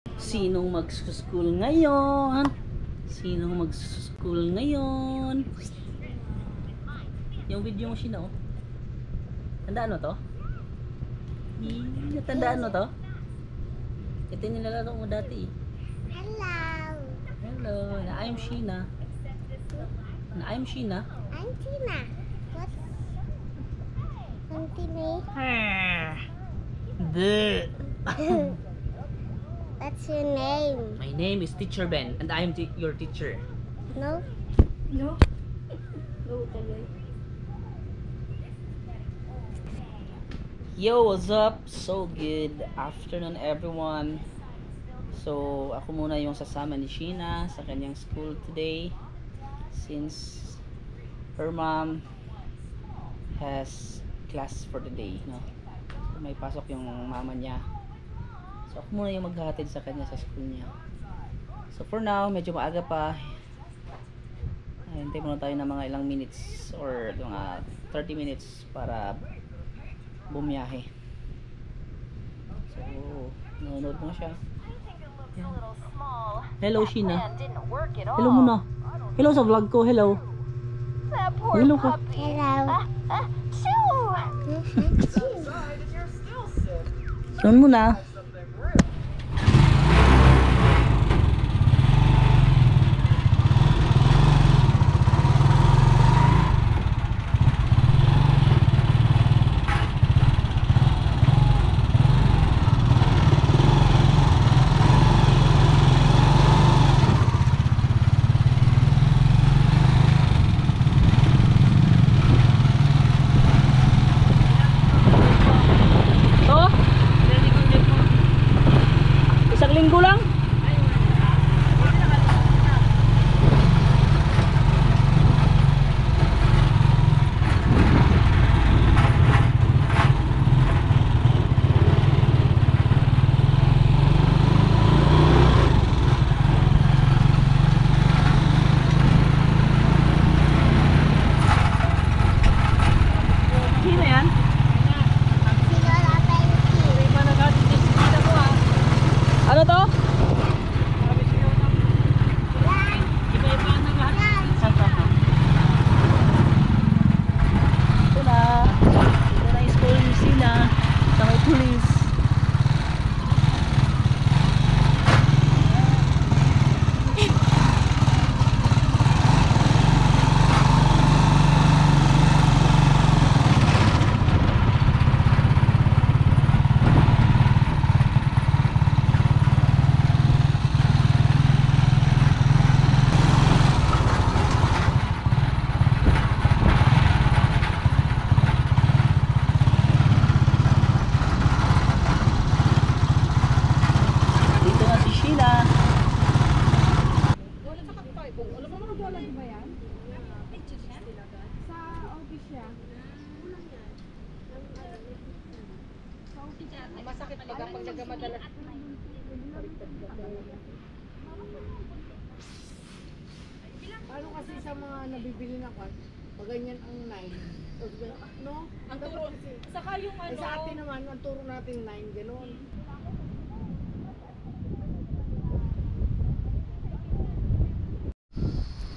Sinong mag-school ngayon? Sinong mag-school ngayon? Yung video mo sino? Tandaan mo to? Tandaan mo to? Ito yung nilalaro mo dati. Hello. Hello, I'm Sheena. I'm Sheena. I'm Tina. What's Tina? What's your name? My name is Teacher Ben and I am your teacher. No? No. No, tuloy. Yo, what's up? So good afternoon everyone. So, ako muna yung sasama ni Sheena sa kanyang school today since her mom has class for the day, no? So, may pasok yung mama niya. So, ako muna yung maghahatid sa kanya sa school niya. So, for now, medyo maaga pa. Hintay muna tayo ng mga ilang minutes or mga 30 minutes para bumiyahe. So, nanonood mo siya. Hello, Sheena. Hello muna. Hello sa vlog ko. Hello. Hello ka. Hello. Saan muna? Isang linggo lang? Sino yan? Ano to? Ito na. Ito na yung school ni Sheena. Sa may police. Dito na si Sheena. Masakit pag nagkamadalas. Paano kasi sa mga nabibili na kwan, pag ganyan ang 9, no? Ang turo, saka yung ano, sa atin naman, ang turo natin 9, gano'n.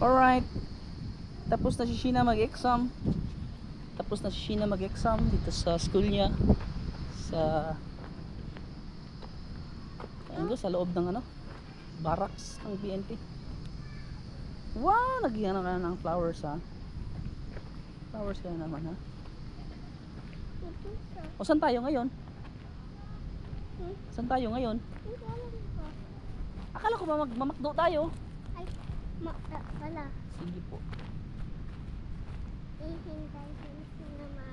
Alright. Tapos na si Sheena mag-exam. Tapos na si Sheena mag-exam dito sa school niya. Sa loob ng ano? Barracks ng PNP. Wow! Nagyan ka ng flowers ha. Flowers ka na naman ha. O saan tayo ngayon? Saan tayo ngayon? Akala ko ba magmamakdo tayo? Ay, wala. Sige po. Ihintay ko sila ma.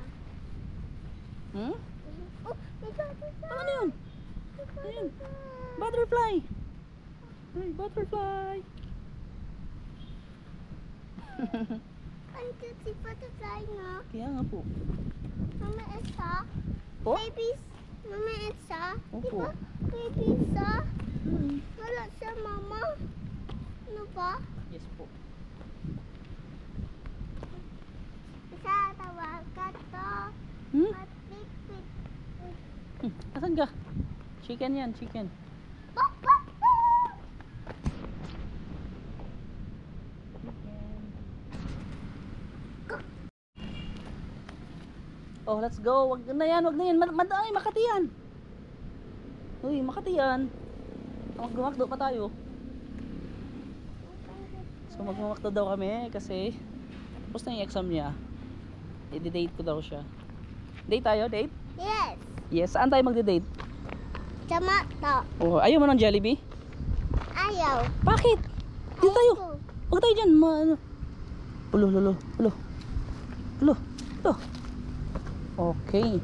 Hmm? Oh, may butterfly. Ano yun? Ayun. Butterfly. Ay, butterfly. Ang cute si butterfly na. Kaya nga po. Mama, isa. Po? Babies. Mama, isa. Opo. Diba? Baby, isa. Wala siya, mama. Ano ba? Yes po. Isa, tawagan to. Hmm? Matipid. Asan ka? Chicken yan, chicken. Bak, bak. Oh, let's go. Wag na yan, wag na yan. Ay, Makati yan. Uy, Makati yan. Magmamakdo pa tayo. So magmamakdo daw kami kasi tapos na yung exam niya. I-date ko daw siya. Date tayo, date? Yes. Yes, saan tayo magde-date? Tomato. Oh, ayaw mo ng Jollibee? Ayaw. Bakit? Dito tayo. Ayaw. Huwag tayo dyan. Ulo. Okay.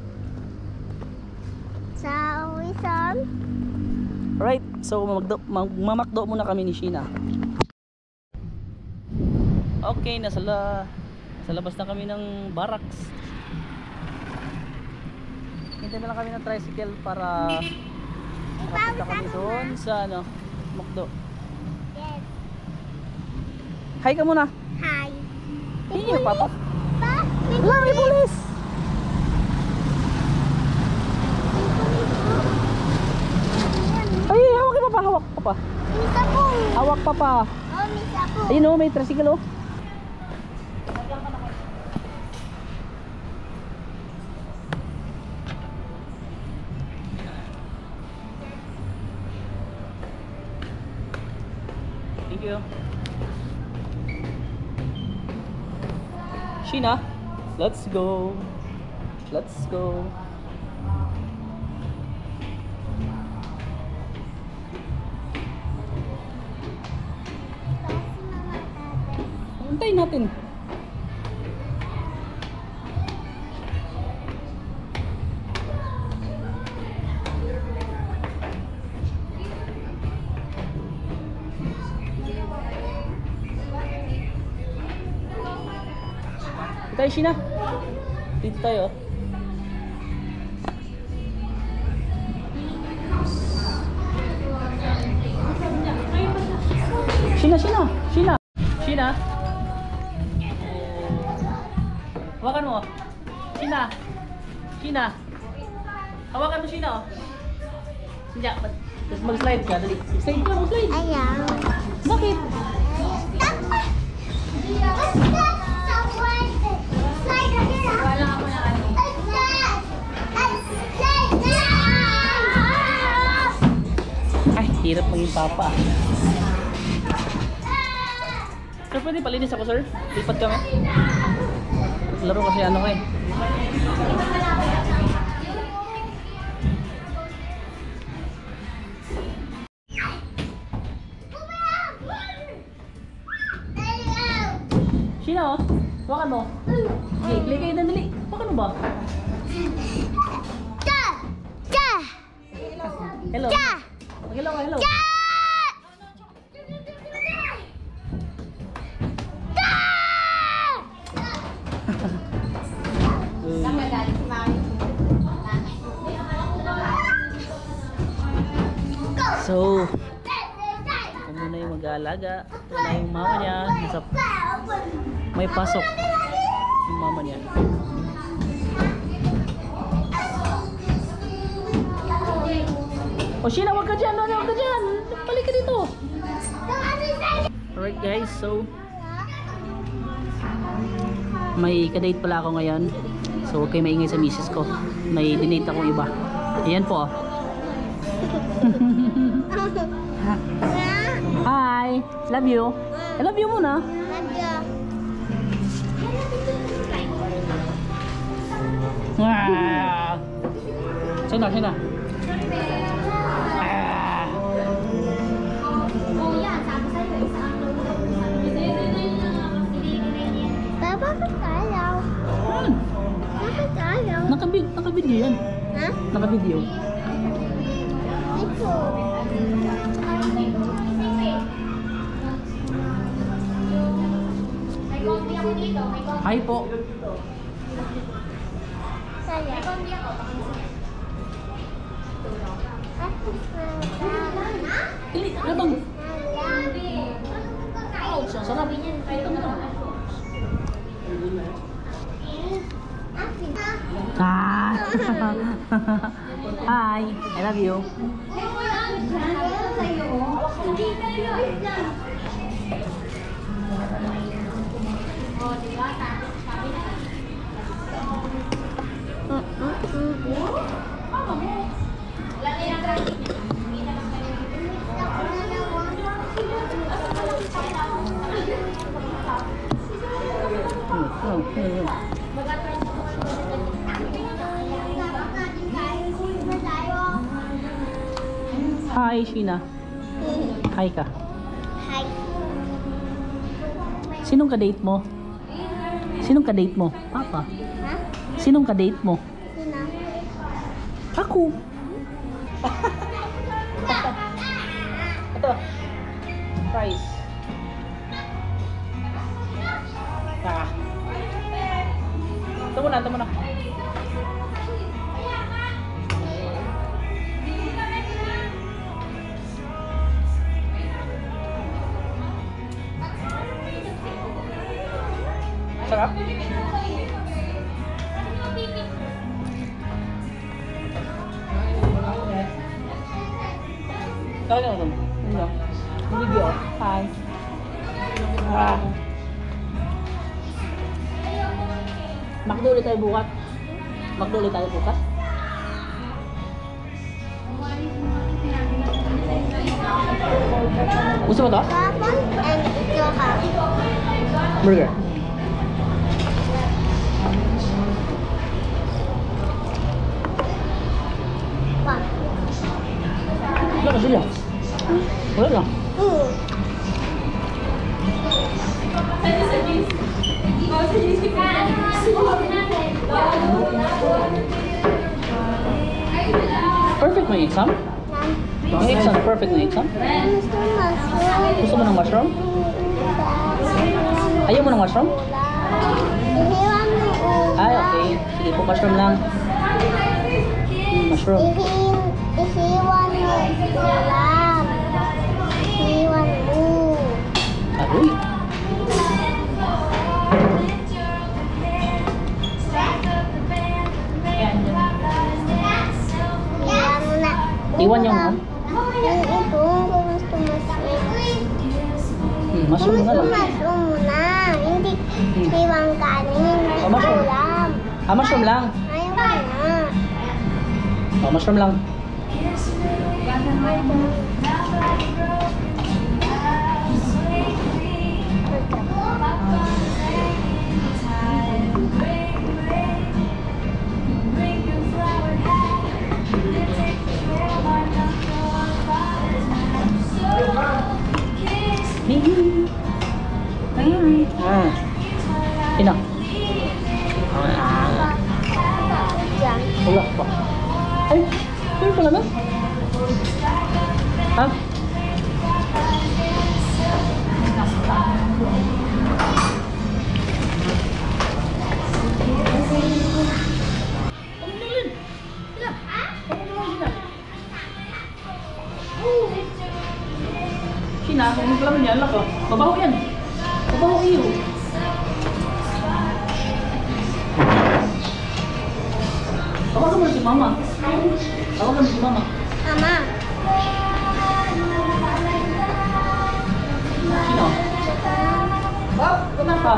Sa Wilson. Right, so magmamakdo muna kami ni Sheena. Okay, nasa labas na kami ng barracks. Hintay na lang kami ng tricycle para makapunta kami doon sa Makdo. Yes. Hi ka muna. Hi. Hey, Papa. Pa? Wala, may pulis. Ay, hawak kay Papa, hawak Papa. Misa po. Hawak Papa. Oh, misa po. Ayun oh, may tricycle oh. Thank you. Sheena, let's go. Let's go. Hintayin natin. Tayo, Sheena. Dito tayo. Sheena. Hawakan mo. Sheena. Hawakan mo, Sheena. Hindi, mag-slide ka. Dali. Slide ka, mag-slide. Ayaw. Bakit? Ay, hirap maging papa. Sir, pwede palinis ako, sir? Lipat kami. Laro kasi ano ko eh. Sheena, oh. Hawakan mo. Okay, play kayo na dali. Hawakan mo ba? Hello. Hello ka, hello. So, ako muna yung mag-aalaga. Wala yung mama niya. May pasok yung mama niya. O Sheena, wag ka dyan. Wag ka dyan. Balik ka dito. Alright guys, so may kadate pala ako ngayon. So huwag kayo maingay sa misis ko. May dinate akong iba. Ayan po. Hi, love you. I love you muna. Sheena. Bakit ayaw? Bakit ayaw? Naka-video yan. Ha? Naka-video. Ito. Hi po. Saya. Dili, abang. Oh, sarap. Ito mo to. Ah. Hi, I love you. Hi, Sheena. Hi ka. Hi. Sinong ka-date mo? Sinong ka-date mo? Papa. Ha? Sinong ka-date mo? Sino? Ako. Ito. Price. Ah. Ito muna, ito muna. Sarap? Kaya naman. Ano? Video. Hi. Ah. Makdo ulit tayo bukas. Makdo ulit tayo bukas. Gusto mo to? Kapon and ito ka. Burger. Pa. Wala ka sila. Wala lang. Perfect na exam? Ang exam, perfect na exam? Gusto mo ng mushroom? Ayaw mo ng mushroom? Ihiwan mo ulam. Ay, okay. Sige po, mushroom lang. Mushroom. Ihiwan mo ulam. Ihiwan mo. Aroy. Ihiwan mo na. Iwan yung Yung ito, kung gusto mo mushroom na lang. mushroom mo na. Hindi iwan kanin. Oh, mushroom. Ulam. Ah, mushroom lang. Ayaw ko na. Oh, mushroom lang. Sino? Diyan. Wala pa. Ay, sino pala na? Ha? Sina, kung pala man yan, lako. Mabaho yan. Mabaho iyo. Tawagan mo na si Mama. Tawagan mo si Mama. Ama. Sino? Bob, kenapa?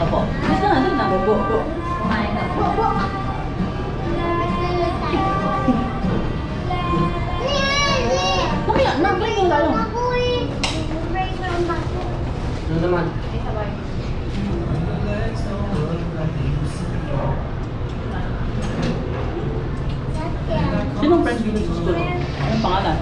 Apa? Bisa nanti nak bobo. Bobo. Mamaya, nak break tayo. Ano naman? Sinong friends dito sa school? Anong pangalan?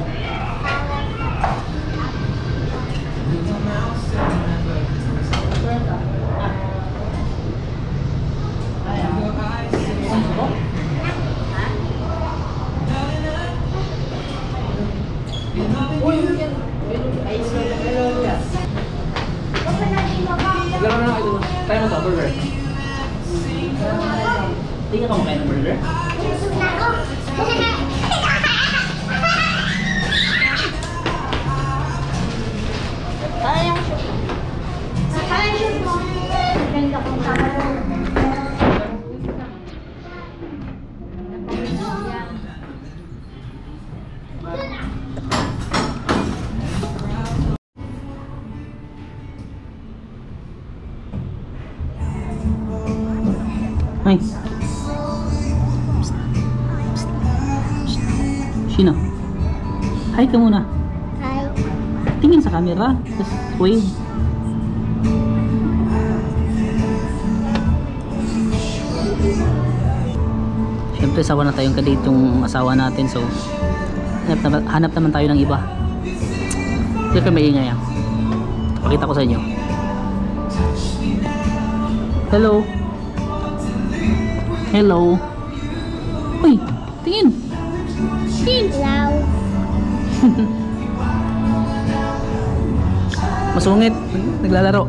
Laro na ito. Tayo mo to, burger. Hindi ka kumakain ng burger? Ay. Sino? Hi ka muna. Hi. Tingin sa camera. Tapos wave. Siyempre sawa na tayong kadate yung asawa natin, so hanap naman tayo ng iba. Siyempre maingay ah. Pakita ko sa inyo. Hello. Hello. Uy, tingin. Tingin. Hello. Masungit. Naglalaro.